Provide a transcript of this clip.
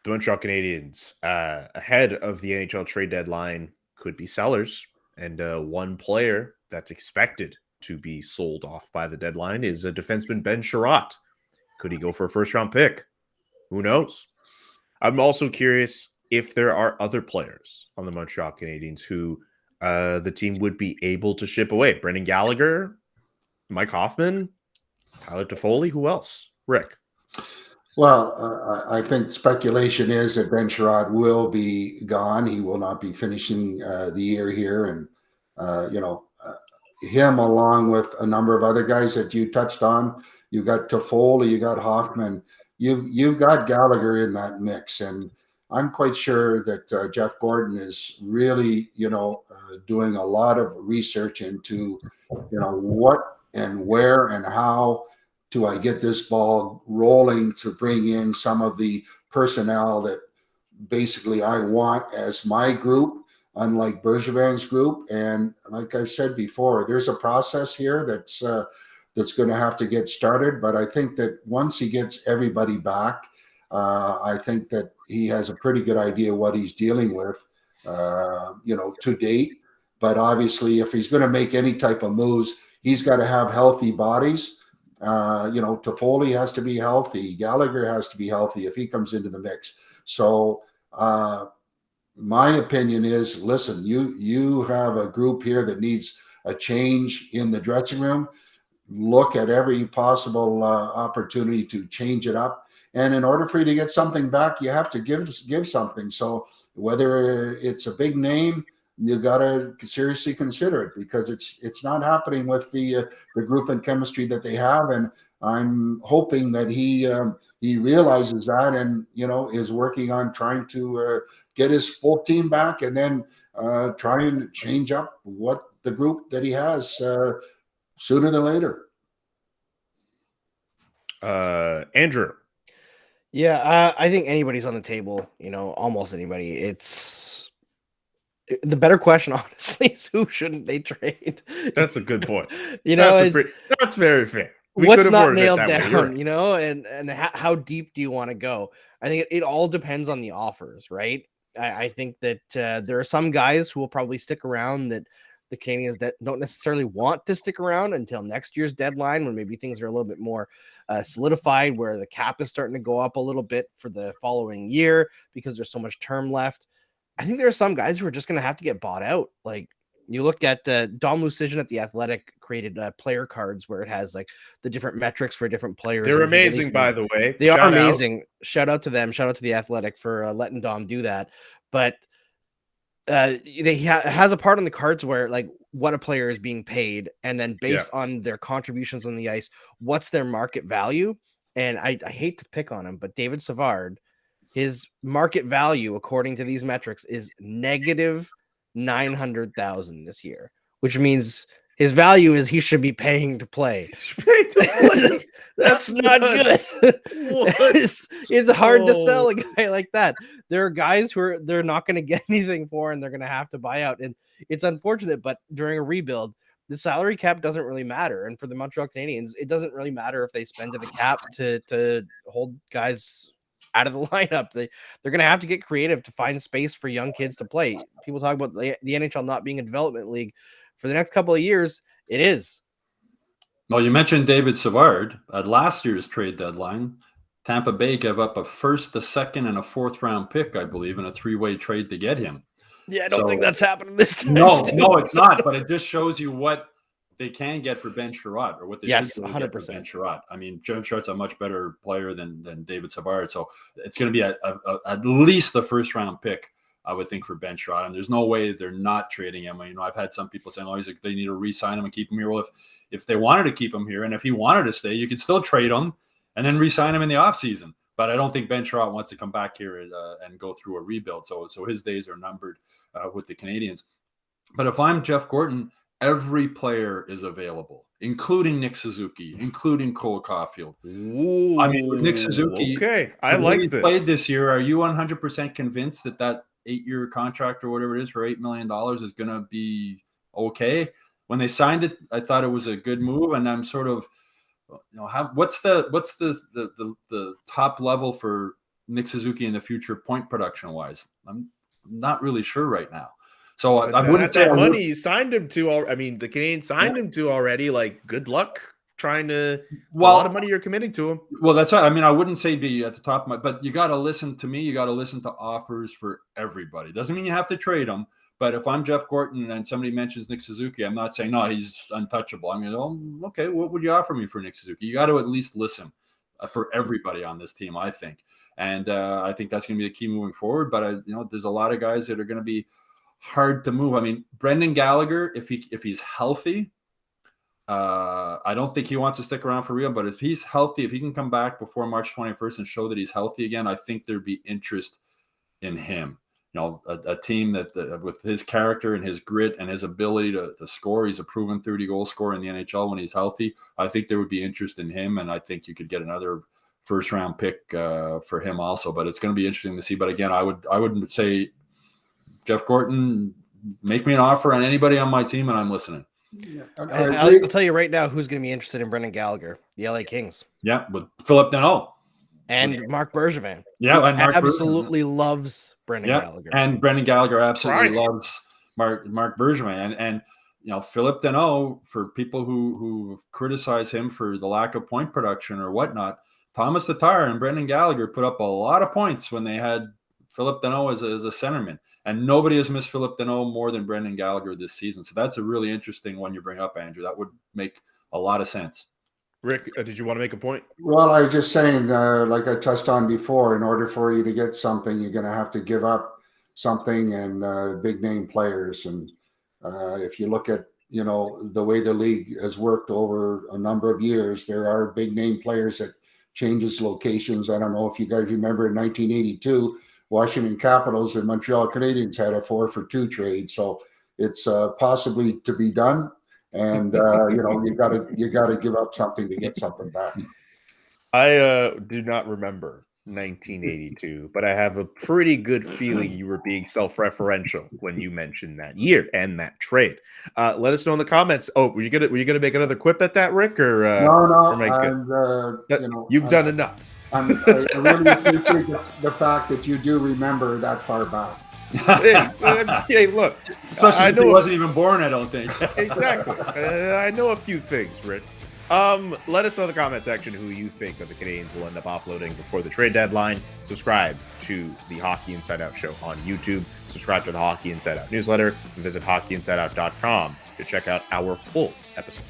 The Montreal Canadiens, ahead of the NHL trade deadline, could be sellers. And one player that's expected to be sold off by the deadline is a defenseman, Ben Sherratt. Could he go for a first-round pick? Who knows? I'm also curious if there are other players on the Montreal Canadiens who the team would be able to ship away. Brendan Gallagher, Mike Hoffman, Tyler Toffoli, who else? Rick? Well, I think speculation is that Ben Sherratt will be gone. He will not be finishing the year here. And, him along with a number of other guys that you touched on. You got Toffoli, you got Hoffman, you've got Gallagher in that mix. And I'm quite sure that Jeff Gordon is really, doing a lot of research into, what and where and how do I get this ball rolling to bring in some of the personnel that basically I want as my group, unlike Bergevin's group. And like I've said before, there's a process here that's going to have to get started. But I think that once he gets everybody back, I think that he has a pretty good idea what he's dealing with, to date. But obviously, if he's going to make any type of moves, he's got to have healthy bodies. Toffoli has to be healthy. Gallagher has to be healthy if he comes into the mix. So my opinion is, listen, you have a group here that needs a change in the dressing room. Look at every possible opportunity to change it up. And in order for you to get something back, you have to give something. So whether it's a big name, you got to seriously consider it, because it's not happening with the group and chemistry that they have. And I'm hoping that he realizes that and, is working on trying to get his full team back, and then try and change up what the group that he has sooner than later. Andrew. Yeah, I think anybody's on the table, almost anybody. It's the better question, honestly, is who shouldn't they trade? That's a good point. That's very fair. What's not nailed down, and how deep do you want to go? I think it all depends on the offers, right? I think that there are some guys who will probably stick around that the Canadiens that don't necessarily want to stick around until next year's deadline, when maybe things are a little bit more solidified, where the cap is starting to go up a little bit for the following year because there's so much term left. I think there are some guys who are just going to have to get bought out. Like, you look at Dom Lucian at The Athletic created player cards where it has like the different metrics for different players. They're amazing, by the way. They are amazing. Shout out to them. Shout out to The Athletic for letting Dom do that. But he has a part on the cards where like what a player is being paid, and then based on their contributions on the ice, what's their market value. And I hate to pick on him, but David Savard, his market value, according to these metrics, is negative 900,000 this year, which means his value is he should be paying to play. That's not good. It's hard to sell a guy like that. There are guys who they're not going to get anything for, and they're going to have to buy out. And it's unfortunate, but during a rebuild, the salary cap doesn't really matter. And for the Montreal Canadiens, it doesn't really matter if they spend to the cap to hold guys out of the lineup. They're going to have to get creative to find space for young kids to play. People talk about the NHL not being a development league. For the next couple of years, it is. Well, you mentioned David Savard. At last year's trade deadline, Tampa Bay gave up a first, a second, and a fourth-round pick, I believe, in a three-way trade to get him. Yeah, I don't think that's happening this time. No, it's not. But it just shows you what they can get for Ben Sherratt, or what they should really 100%. Get for Ben Sherratt. I mean, Ben Sherratt's a much better player than David Savard, so it's going to be at least the first-round pick, I would think, for Ben Sherratt. And there's no way they're not trading him. I've had some people saying, they need to re-sign him and keep him here. Well, if they wanted to keep him here, and if he wanted to stay, you could still trade him and then re-sign him in the offseason. But I don't think Ben Sherratt wants to come back here and go through a rebuild. So his days are numbered with the Canadiens. But if I'm Jeff Gordon, every player is available, including Nick Suzuki, including Cole Caulfield. Ooh, I mean, with Nick Suzuki, okay, I like this. Played this year. Are you 100% convinced that 8-year contract or whatever it is for $8 million is going to be okay? When they signed it, I thought it was a good move, and I'm sort of, what's the top level for Nick Suzuki in the future, point production wise? I'm not really sure right now. So I wouldn't say that money you signed him to. I mean, the Canadiens signed him to already. Like, good luck trying to. It's a lot of money you're committing to him. Well, that's right. I mean, I wouldn't say be at the top of my, but you got to listen to me. You got to listen to offers for everybody. Doesn't mean you have to trade them. But if I'm Jeff Gorton and somebody mentions Nick Suzuki, I'm not saying, no, he's untouchable. I mean, oh, okay, what would you offer me for Nick Suzuki? You got to at least listen for everybody on this team, I think. And I think that's going to be the key moving forward. But, there's a lot of guys that are going to be hard to move. I mean, Brendan Gallagher, if he's healthy, I don't think he wants to stick around for real. But if he's healthy, if he can come back before March 21st and show that he's healthy again, I think there'd be interest in him. A team that with his character and his grit and his ability to score, he's a proven 30-goal scorer in the NHL when he's healthy. I think there would be interest in him, and I think you could get another first-round pick for him also. But it's going to be interesting to see. But again, I would say, Jeff Gorton, make me an offer on anybody on my team, and I'm listening. Yeah. I'll tell you right now who's going to be interested in Brendan Gallagher: the LA Kings. Yeah, with Philip Deneau. And Marc Bergevin. Yeah, and Marc absolutely loves Brendan Gallagher. And Brendan Gallagher absolutely loves Marc Bergevin. And Philip Deneau, for people who criticize him for the lack of point production or whatnot, Thomas Tatar and Brendan Gallagher put up a lot of points when they had Philip Deneau as a centerman. And nobody has missed Philip Deneau more than Brendan Gallagher this season. So that's a really interesting one you bring up, Andrew. That would make a lot of sense. Rick, did you want to make a point? Well, I was just saying, like I touched on before, in order for you to get something, you're going to have to give up something and big name players. And if you look at, the way the league has worked over a number of years, there are big name players that changes locations. I don't know if you guys remember in 1982, Washington Capitals and Montreal Canadiens had a 4-for-2 trade. So it's possibly to be done. And you gotta give up something to get something back. I do not remember 1982, but I have a pretty good feeling you were being self-referential when you mentioned that year and that trade. Let us know in the comments. Oh, were you gonna make another quip at that, Rick? Or no, you've done enough. I really appreciate the fact that you do remember that far back. Hey, look. Especially if he wasn't even born, I don't think. Exactly. I know a few things, Rich. Let us know in the comment section who you think of the Canadiens will end up offloading before the trade deadline. Subscribe to the Hockey Inside Out show on YouTube. Subscribe to the Hockey Inside Out newsletter. And visit hockeyinsideout.com to check out our full episode.